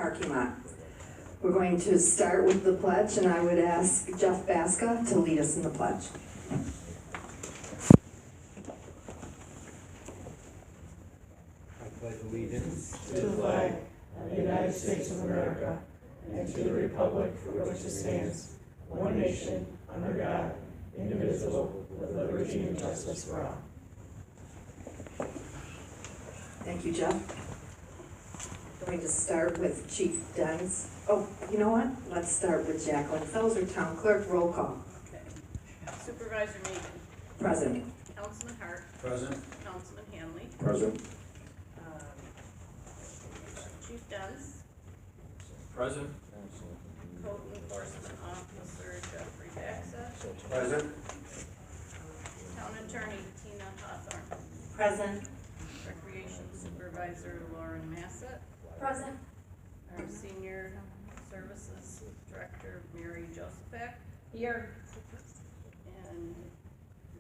parking lot. We're going to start with the pledge, and I would ask Jeff Baska to lead us in the pledge. I pledge allegiance to the flag of the United States of America and to the republic for which it stands, one nation, under God, indivisible, with liberty and justice for all. Thank you, Jeff. I'm going to start with Chief Dens. Oh, you know what? Let's start with Jacqueline Felser, Town Clerk. Roll call. Okay. Supervisor Meakin. Present. Councilman Hart. Present. Councilman Hanley. Present. Chief Dens. Present. Code Enforcement Officer Jeffrey Baxa. Present. Town Attorney Tina Hawthorne. Present. Recreation Supervisor Lauren Massett. Present. Our Senior Services Director Mary Josephak. Here. And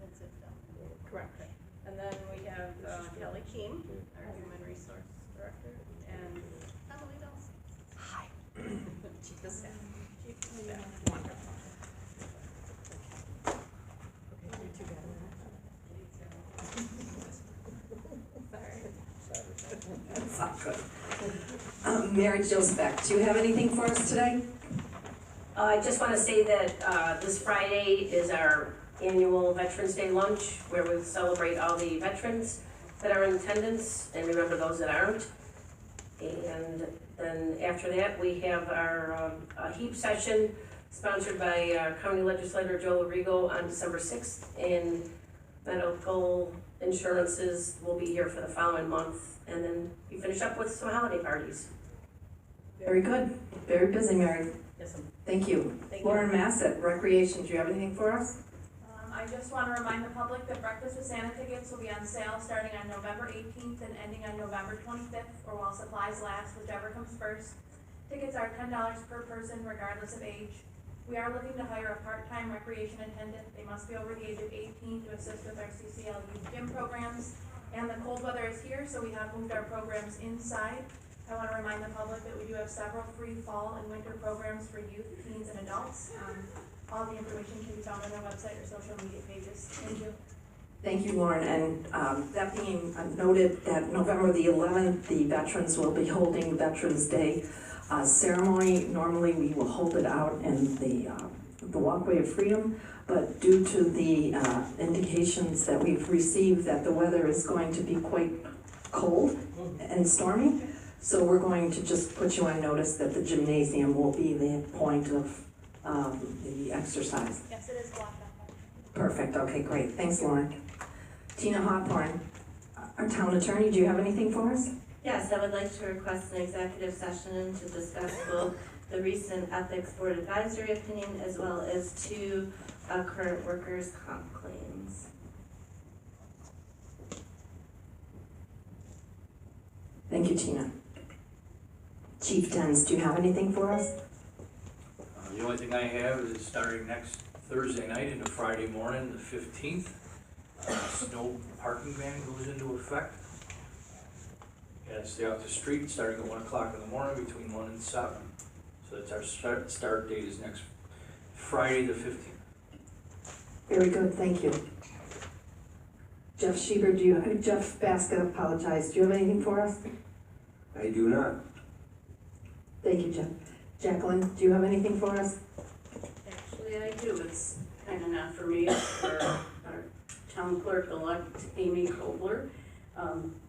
that's it down there. Correct. And then we have Kelly Keene, our Human Resource Director, and Emily Nelson. Hi. Chief of Staff. Chief of Staff. Wonderful. That's not good. Mary Josephak, do you have anything for us today? I just want to say that this Friday is our annual Veterans Day lunch, where we celebrate all the veterans that are in attendance and remember those that aren't. And then after that, we have our HEAP session sponsored by County Legislator Joe Lorigo on December 6th. And medical insurances will be here for the following month. And then we finish up with some holiday parties. Very good. Very busy, Mary. Yes, ma'am. Thank you. Thank you. Lauren Massett, Recreation, do you have anything for us? I just want to remind the public that Breakfast with Santa tickets will be on sale starting on November 18th and ending on November 25th, or while supplies last, whichever comes first. Tickets are $10 per person, regardless of age. We are looking to hire a part-time recreation attendant. They must be over the age of 18 to assist with our CCL youth gym programs. And the cold weather is here, so we have moved our programs inside. I want to remind the public that we do have several free fall and winter programs for youth, teens, and adults. All the information can be found on our website or social media pages. Thank you. Thank you, Lauren. And that being noted, that November the 11th, the veterans will be holding Veterans Day ceremony. Normally, we will hold it out in the Walkway of Freedom, but due to the indications that we've received that the weather is going to be quite cold and stormy, so we're going to just put you on notice that the gymnasium will be the point of the exercise. Yes, it is blocked off. Perfect, okay, great, thanks, Lauren. Tina Hawthorne, our town attorney, do you have anything for us? Yes, I would like to request an executive session to discuss both the recent Ethics Board advisory opinion as well as two current workers' comp claims. Thank you, Tina. Chief Dens, do you have anything for us? The only thing I have is starting next Thursday night into Friday morning, the 15th, snow parking ban goes into effect. You gotta stay off the street starting at 1 o'clock in the morning between 1 and 7. So that's our start date is next Friday the 15th. Very good, thank you. Jeff Schieber, Jeff Baska, apologize, do you have anything for us? I do not. Thank you, Jeff. Jacqueline, do you have anything for us? Actually, I do. It's kind of not for me, it's for our town clerk-elect, Amy Kobler.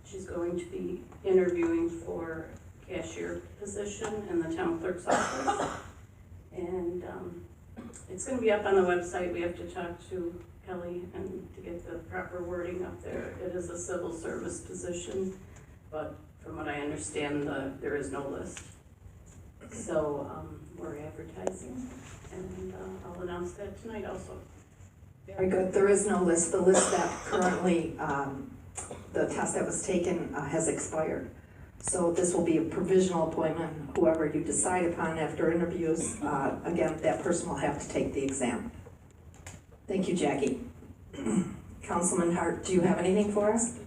She's going to be interviewing for cashier position in the town clerk's office. And it's going to be up on the website. We have to talk to Kelly and to get the proper wording up there. It is a civil service position, but from what I understand, there is no list. So we're advertising, and I'll announce that tonight also. Very good, there is no list. The list that currently, the test that was taken has expired. So this will be a provisional appointment. Whoever you decide upon after interviews, again, that person will have to take the exam. Thank you, Jackie. Councilman Hart, do you have anything for us?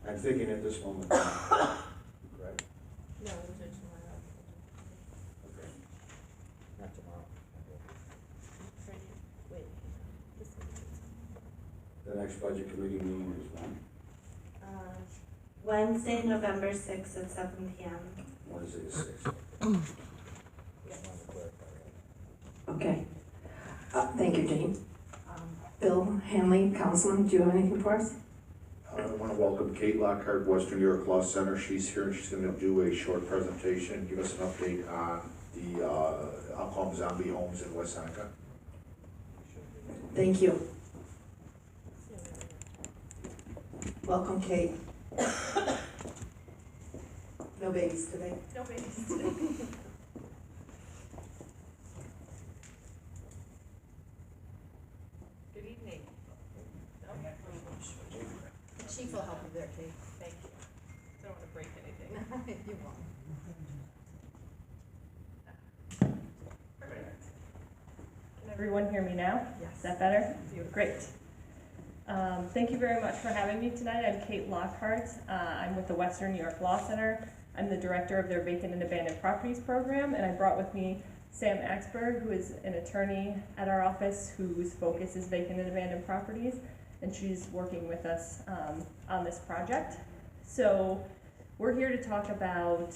I'm thinking at this moment. Correct? No, those are tomorrow. Okay. Not tomorrow. Wait. The next budget committee meeting is when? Wednesday, November sixth at 7 p.m. Wednesday the sixth. Okay. Thank you, Jane. Bill Hanley, Councilman, do you have anything for us? I want to welcome Kate Lockhart, Western New York Law Center. She's here and she's going to do a short presentation, give us an update on the, I'll call them zombie homes in West Seneca. Thank you. Welcome, Kate. No babies today. No babies today. Good evening. The chief will help you there, Kate. Thank you. Don't want to break anything. You won't. Can everyone hear me now? Yes. Is that better? Great. Thank you very much for having me tonight. I'm Kate Lockhart. I'm with the Western New York Law Center. I'm the director of their Vacant and Abandoned Properties program, and I brought with me Sam Axberg, who is an attorney at our office whose focus is vacant and abandoned properties, and she's working with us on this project. So we're here to talk about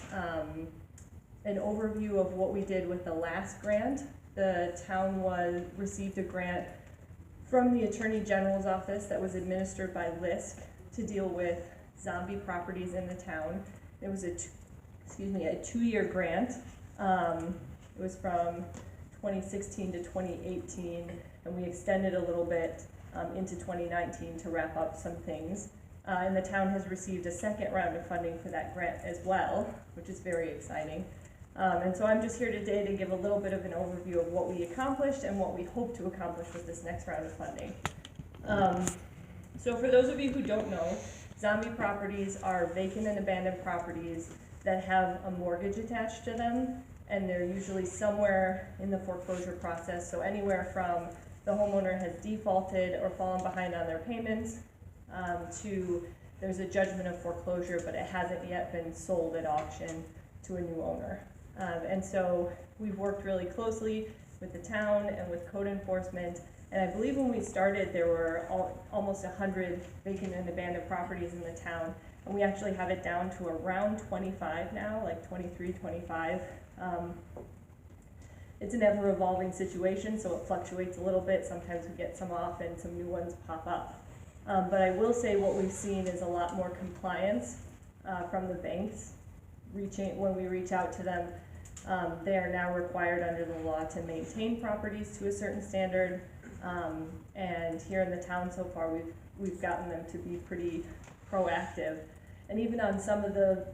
an overview of what we did with the last grant. The town received a grant from the Attorney General's office that was administered by LISC to deal with zombie properties in the town. It was a 2-year grant. It was from 2016 to 2018, and we extended a little bit into 2019 to wrap up some things. And the town has received a second round of funding for that grant as well, which is very exciting. And so I'm just here today to give a little bit of an overview of what we accomplished and what we hope to accomplish with this next round of funding. So for those of you who don't know, zombie properties are vacant and abandoned properties that have a mortgage attached to them, and they're usually somewhere in the foreclosure process. So anywhere from the homeowner has defaulted or fallen behind on their payments to there's a judgment of foreclosure, but it hasn't yet been sold at auction to a new owner. And so we've worked really closely with the town and with code enforcement. And I believe when we started, there were almost 100 vacant and abandoned properties in the town. And we actually have it down to around 25 now, like 23, 25. It's an ever-evolving situation, so it fluctuates a little bit. Sometimes we get some off and some new ones pop up. But I will say what we've seen is a lot more compliance from the banks. When we reach out to them, they are now required under the law to maintain properties to a certain standard. And here in the town so far, we've gotten them to be pretty proactive. And even on some of the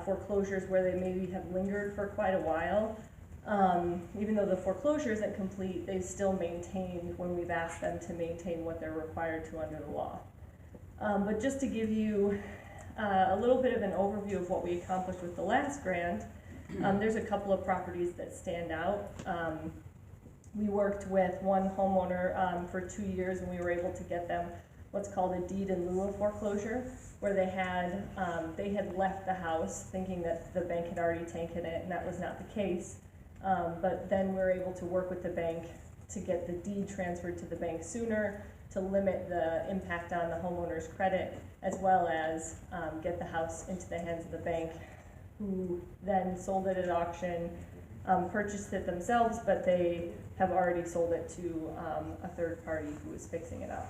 foreclosures where they maybe have lingered for quite a while, even though the foreclosure isn't complete, they've still maintained when we've asked them to maintain what they're required to under the law. But just to give you a little bit of an overview of what we accomplished with the last grant, there's a couple of properties that stand out. We worked with one homeowner for 2 years, and we were able to get them what's called a deed in lieu of foreclosure, where they had left the house thinking that the bank had already taken it, and that was not the case. But then we were able to work with the bank to get the deed transferred to the bank sooner, to limit the impact on the homeowner's credit, as well as get the house into the hands of the bank, who then sold it at auction, purchased it themselves, but they have already sold it to a third party who is fixing it up.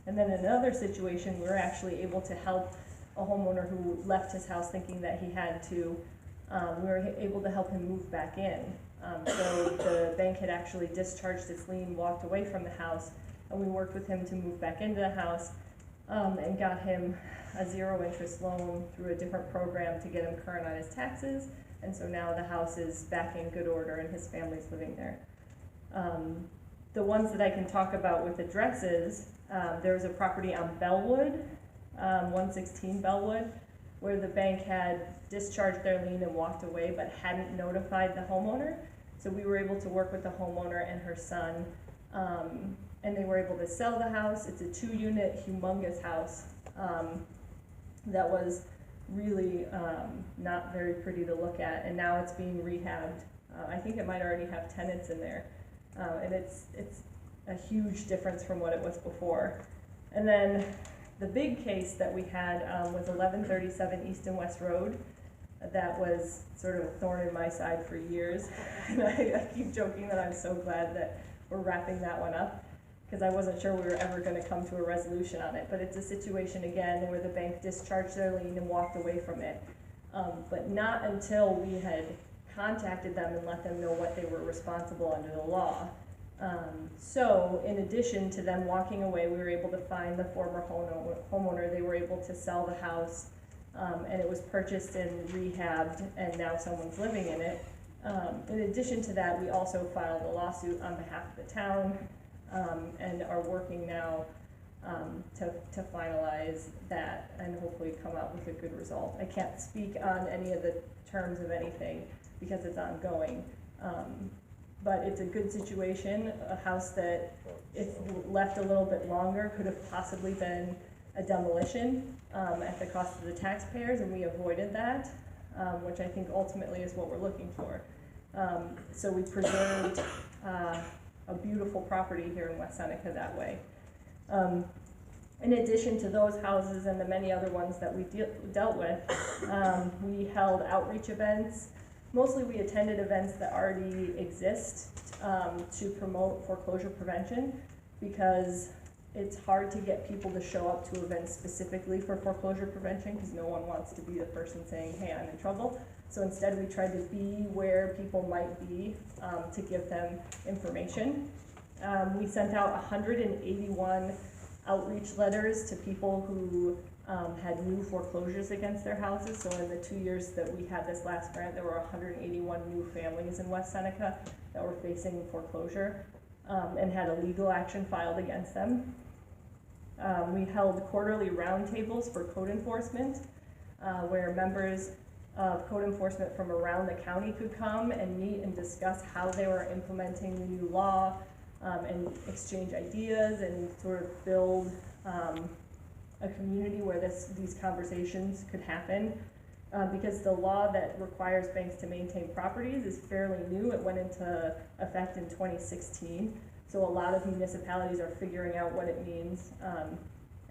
And then in another situation, we were actually able to help a homeowner who left his house thinking that he had to. We were able to help him move back in. So the bank had actually discharged its lien, walked away from the house, and we worked with him to move back into the house and got him a zero-interest loan through a different program to get him current on his taxes. And so now the house is back in good order and his family's living there. The ones that I can talk about with addresses, there was a property on Bellwood, 116 Bellwood, where the bank had discharged their lien and walked away but hadn't notified the homeowner. So we were able to work with the homeowner and her son, and they were able to sell the house. It's a 2-unit, humongous house. that was really not very pretty to look at, and now it's being rehabbed. I think it might already have tenants in there, and it's a huge difference from what it was before. And then the big case that we had was 1137 East and West Road. That was sort of a thorn in my side for years. And I keep joking that I'm so glad that we're wrapping that one up, because I wasn't sure we were ever going to come to a resolution on it. But it's a situation again where the bank discharged their lien and walked away from it. But not until we had contacted them and let them know what they were responsible under the law. So in addition to them walking away, we were able to find the former homeowner. They were able to sell the house, and it was purchased and rehabbed, and now someone's living in it. In addition to that, we also filed a lawsuit on behalf of the town, and are working now to finalize that and hopefully come out with a good result. I can't speak on any of the terms of anything because it's ongoing. But it's a good situation, a house that, if left a little bit longer, could have possibly been a demolition at the cost of the taxpayers, and we avoided that, which I think ultimately is what we're looking for. So we preserved a beautiful property here in West Seneca that way. In addition to those houses and the many other ones that we dealt with, we held outreach events. Mostly we attended events that already exist to promote foreclosure prevention, because it's hard to get people to show up to events specifically for foreclosure prevention, because no one wants to be the person saying, hey, I'm in trouble. So instead we tried to be where people might be to give them information. We sent out 181 outreach letters to people who had new foreclosures against their houses. So in the 2 years that we had this last grant, there were 181 new families in West Seneca that were facing foreclosure and had a legal action filed against them. We held quarterly roundtables for code enforcement, where members of code enforcement from around the county could come and meet and discuss how they were implementing the new law, and exchange ideas and sort of build a community where these conversations could happen. Because the law that requires banks to maintain properties is fairly new. It went into effect in 2016. So a lot of municipalities are figuring out what it means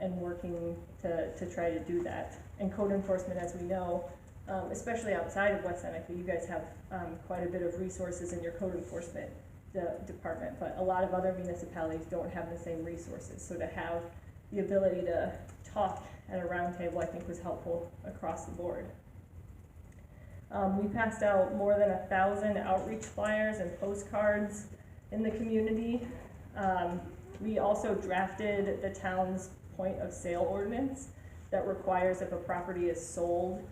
and working to try to do that. And code enforcement, as we know, especially outside of West Seneca, you guys have quite a bit of resources in your code enforcement department, but a lot of other municipalities don't have the same resources. So to have the ability to talk at a roundtable, I think, was helpful across the board. We passed out more than 1,000 outreach flyers and postcards in the community. We also drafted the town's point of sale ordinance that requires, if a property is sold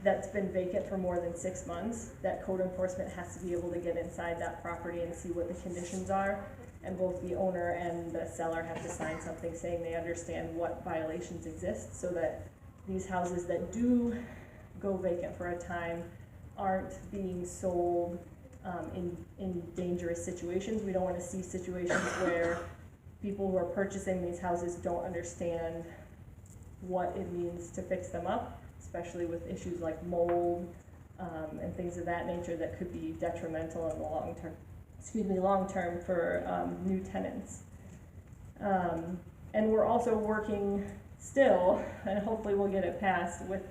that's been vacant for more than 6 months, that code enforcement has to be able to get inside that property and see what the conditions are. And both the owner and the seller have to sign something saying they understand what violations exist, so that these houses that do go vacant for a time aren't being sold in dangerous situations. We don't want to see situations where people who are purchasing these houses don't understand what it means to fix them up, especially with issues like mold and things of that nature that could be detrimental in the long term for new tenants. And we're also working still, and hopefully we'll get it passed, with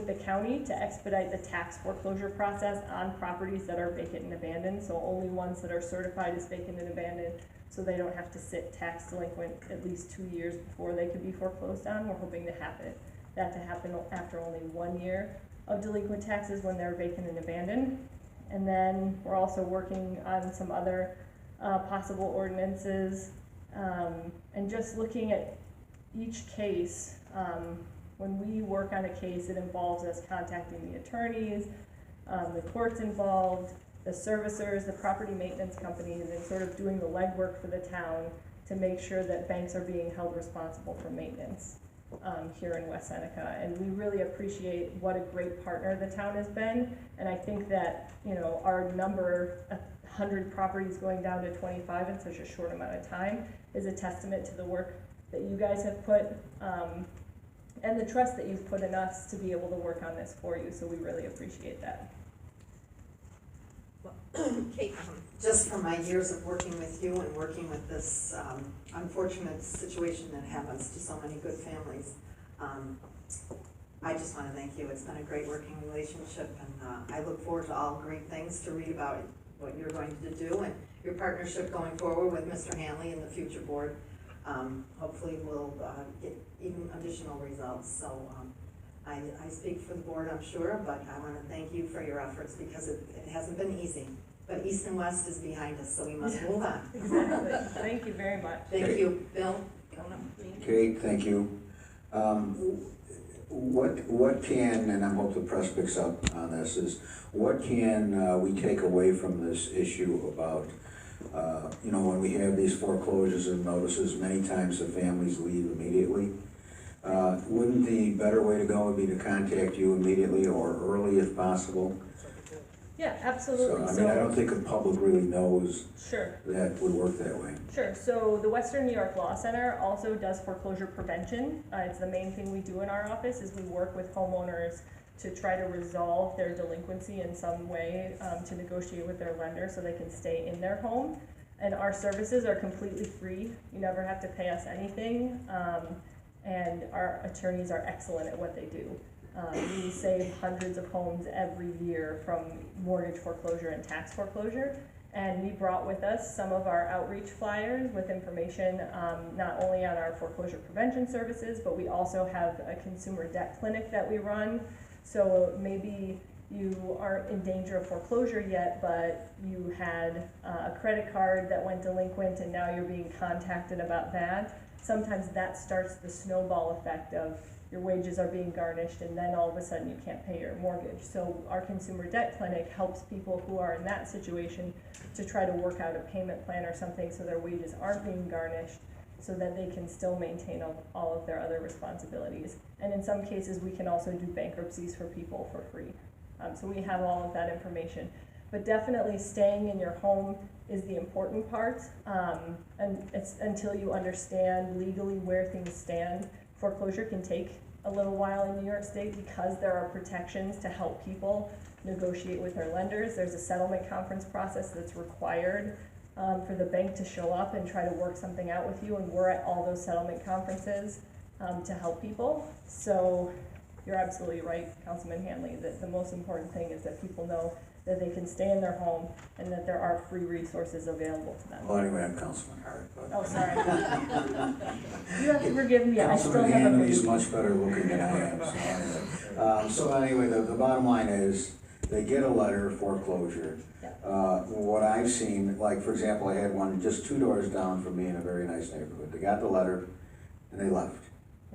the county to expedite the tax foreclosure process on properties that are vacant and abandoned. So only ones that are certified as vacant and abandoned, so they don't have to sit tax delinquent at least 2 years before they could be foreclosed on. We're hoping to happen after only 1 year of delinquent taxes when they're vacant and abandoned. And then we're also working on some other possible ordinances, and just looking at each case. When we work on a case, it involves us contacting the attorneys, the courts involved, the servicers, the property maintenance companies, and sort of doing the legwork for the town to make sure that banks are being held responsible for maintenance here in West Seneca. And we really appreciate what a great partner the town has been. And I think that, our number, 100 properties going down to 25 in such a short amount of time, is a testament to the work that you guys have put, and the trust that you've put in us to be able to work on this for you, so we really appreciate that. Kate, just from my years of working with you and working with this unfortunate situation that happens to so many good families, I just want to thank you. It's been a great working relationship, and I look forward to all great things to read about what you're going to do and your partnership going forward with Mr. Hanley and the future board. Hopefully we'll get even additional results. So I speak for the board, I'm sure, but I want to thank you for your efforts because it hasn't been easy. But East and West is behind us, so we must move on. Exactly. Thank you very much. Thank you. Bill? Kate, thank you. What can, and I hope the press picks up on this, is what can we take away from this issue about, when we have these foreclosures and notices, many times the families leave immediately. Wouldn't the better way to go be to contact you immediately or early if possible? Yeah, absolutely. So, I don't think the public really knows Sure. that would work that way. Sure. So the Western New York Law Center also does foreclosure prevention. It's the main thing we do in our office is we work with homeowners to try to resolve their delinquency in some way, to negotiate with their lender so they can stay in their home. And our services are completely free. You never have to pay us anything. And our attorneys are excellent at what they do. We save hundreds of homes every year from mortgage foreclosure and tax foreclosure. And we brought with us some of our outreach flyers with information not only on our foreclosure prevention services, but we also have a consumer debt clinic that we run. So maybe you aren't in danger of foreclosure yet, but you had a credit card that went delinquent and now you're being contacted about that. Sometimes that starts the snowball effect of your wages are being garnished and then all of a sudden you can't pay your mortgage. So our consumer debt clinic helps people who are in that situation to try to work out a payment plan or something so their wages aren't being garnished so that they can still maintain all of their other responsibilities. And in some cases, we can also do bankruptcies for people for free. So we have all of that information. But definitely staying in your home is the important part. And it's until you understand legally where things stand. Foreclosure can take a little while in New York State because there are protections to help people negotiate with their lenders. There's a settlement conference process that's required for the bank to show up and try to work something out with you, and we're at all those settlement conferences to help people. So you're absolutely right, Councilman Hanley, that the most important thing is that people know that they can stay in their home and that there are free resources available to them. Well, anyway, I'm Councilman Hart, but. Oh, sorry. You have to forgive me, I still Councilman have a Hanley's baby. much better looking than I am, so anyway, the bottom line is, they get a letter of foreclosure. What I've seen, like, for example, I had one just 2 doors down from me in a very nice neighborhood. They got the letter and they left.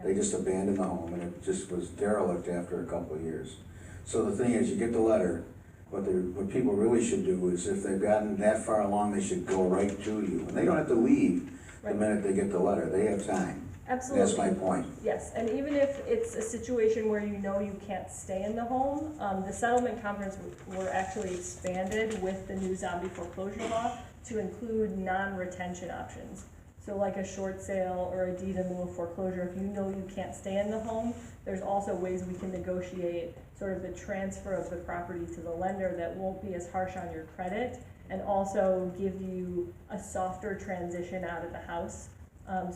They just abandoned the home and it just was derelict after a couple of years. So the thing is, you get the letter, what people really should do is if they've gotten that far along, they should go right to you. And they don't have to leave the minute they get the letter. They have time. Absolutely. That's my point. Yes, and even if it's a situation where you know you can't stay in the home, the settlement conference were actually expanded with the new zombie foreclosure law to include non-retention options. So like a short sale or a deed in lieu of foreclosure, if you know you can't stay in the home, there's also ways we can negotiate sort of the transfer of the property to the lender that won't be as harsh on your credit and also give you a softer transition out of the house.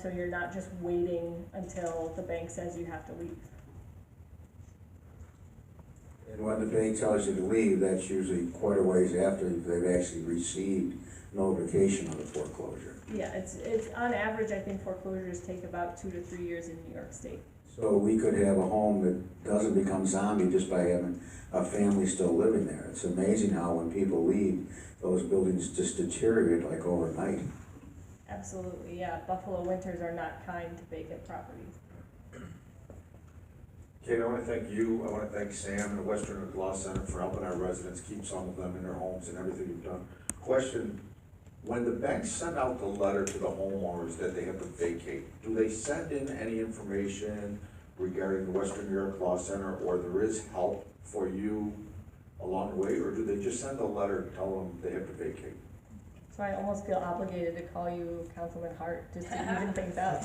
So you're not just waiting until the bank says you have to leave. And when the bank tells you to leave, that's usually quite a ways after they've actually received notification of the foreclosure. Yeah, it's on average, I think foreclosures take about 2 to 3 years in New York State. So we could have a home that doesn't become zombie just by having a family still living there. It's amazing how when people leave, those buildings just deteriorate like overnight. Absolutely, yeah. Buffalo winters are not kind to vacant properties. Kate, I want to thank you, I want to thank Sam and the Western New York Law Center for helping our residents keep some of them in their homes and everything you've done. Question, when the banks send out the letter to the homeowners that they have to vacate, do they send in any information regarding the Western New York Law Center, or there is help for you along the way, or do they just send a letter and tell them they have to vacate? So I almost feel obligated to call you Councilman Hart, just to even things out.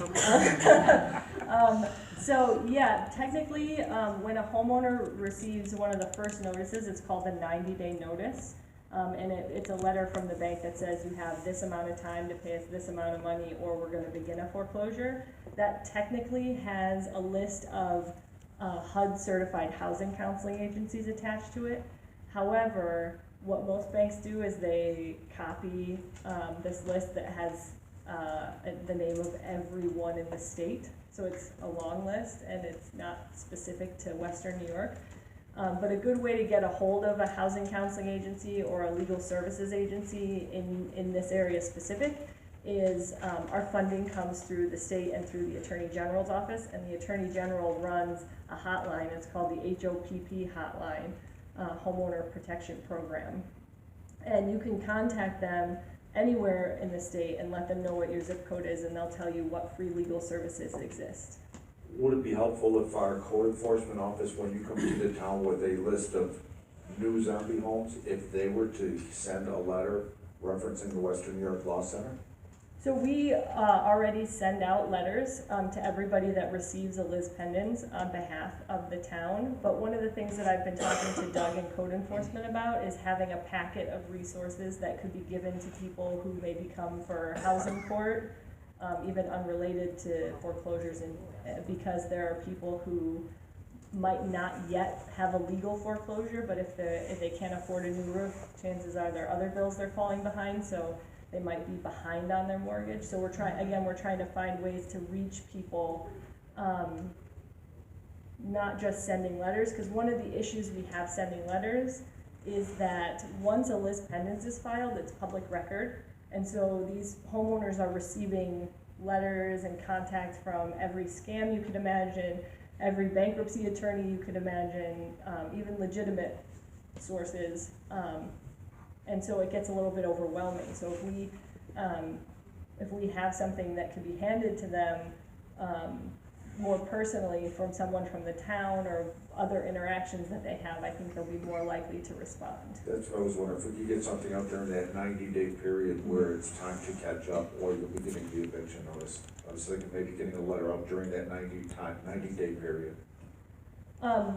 So yeah, technically, when a homeowner receives one of the first notices, it's called the 90-day notice. And it's a letter from the bank that says you have this amount of time to pay us this amount of money, or we're gonna begin a foreclosure. That technically has a list of HUD certified housing counseling agencies attached to it. However, what most banks do is they copy this list that has the name of everyone in the state. So it's a long list and it's not specific to Western New York. But a good way to get a hold of a housing counseling agency or a legal services agency in this area specific is our funding comes through the state and through the Attorney General's office, and the Attorney General runs a hotline. It's called the HOPP hotline, Homeowner Protection Program. And you can contact them anywhere in the state and let them know what your zip code is, and they'll tell you what free legal services exist. Would it be helpful if our code enforcement office, when you come to the town with a list of new zombie homes, if they were to send a letter referencing the Western New York Law Center? So we already send out letters to everybody that receives a lis pendens on behalf of the town. But one of the things that I've been talking to Doug and code enforcement about is having a packet of resources that could be given to people who maybe come for housing court, even unrelated to foreclosures, and because there are people who might not yet have a legal foreclosure, but if they can't afford a new roof, chances are there are other bills they're falling behind, so they might be behind on their mortgage. So we're trying to find ways to reach people, not just sending letters, because one of the issues we have sending letters is that once a lis pendens is filed, it's public record, and so these homeowners are receiving letters and contacts from every scam you could imagine, every bankruptcy attorney you could imagine, even legitimate sources. And so it gets a little bit overwhelming. So if we have something that can be handed to them more personally from someone from the town or other interactions that they have, I think they'll be more likely to respond. That's what I was wondering, if we could get something out there in that 90-day period where it's time to catch up, or you'll be getting the eviction notice. I was thinking maybe getting a letter out during that 90-day period.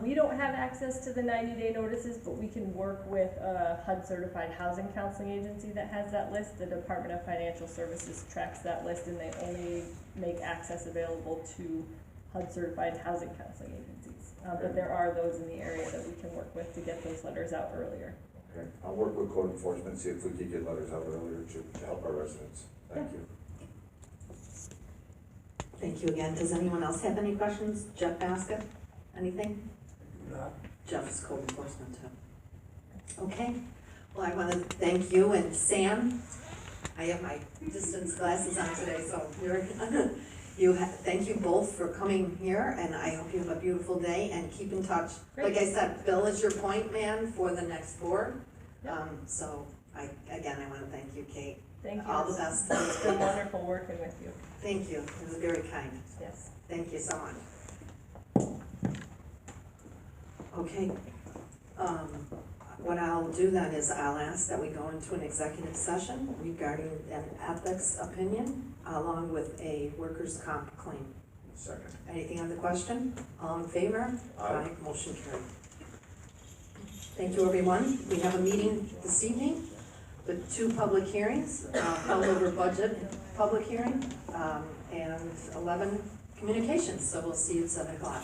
We don't have access to the 90-day notices, but we can work with a HUD certified housing counseling agency that has that list. The Department of Financial Services tracks that list, and they only make access available to HUD certified housing counseling agencies. But there are those in the area that we can work with to get those letters out earlier. Okay, I'll work with code enforcement, see if we can get letters out earlier to help our residents. Thank you. Thank you again. Does anyone else have any questions? Jeff Baskett, anything? No. Jeff's code enforcement too. Okay, well, I want to thank you and Sam. I have my distance glasses on today, so thank you both for coming here, and I hope you have a beautiful day and keep in touch. Great. Like I said, Bill is your point man for the next board. Yep. So I want to thank you, Kate. Thank you. All the best. It's been wonderful working with you. Thank you. It was very kind. Yes. Thank you so much. Okay, what I'll do then is I'll ask that we go into an executive session regarding an ethics opinion along with a workers' comp claim. Second. Anything on the question? All in favor? Aye. Motion carried. Thank you, everyone. We have a meeting this evening with 2 public hearings, held over budget public hearing, and 11 communications. So we'll see you at 7 o'clock.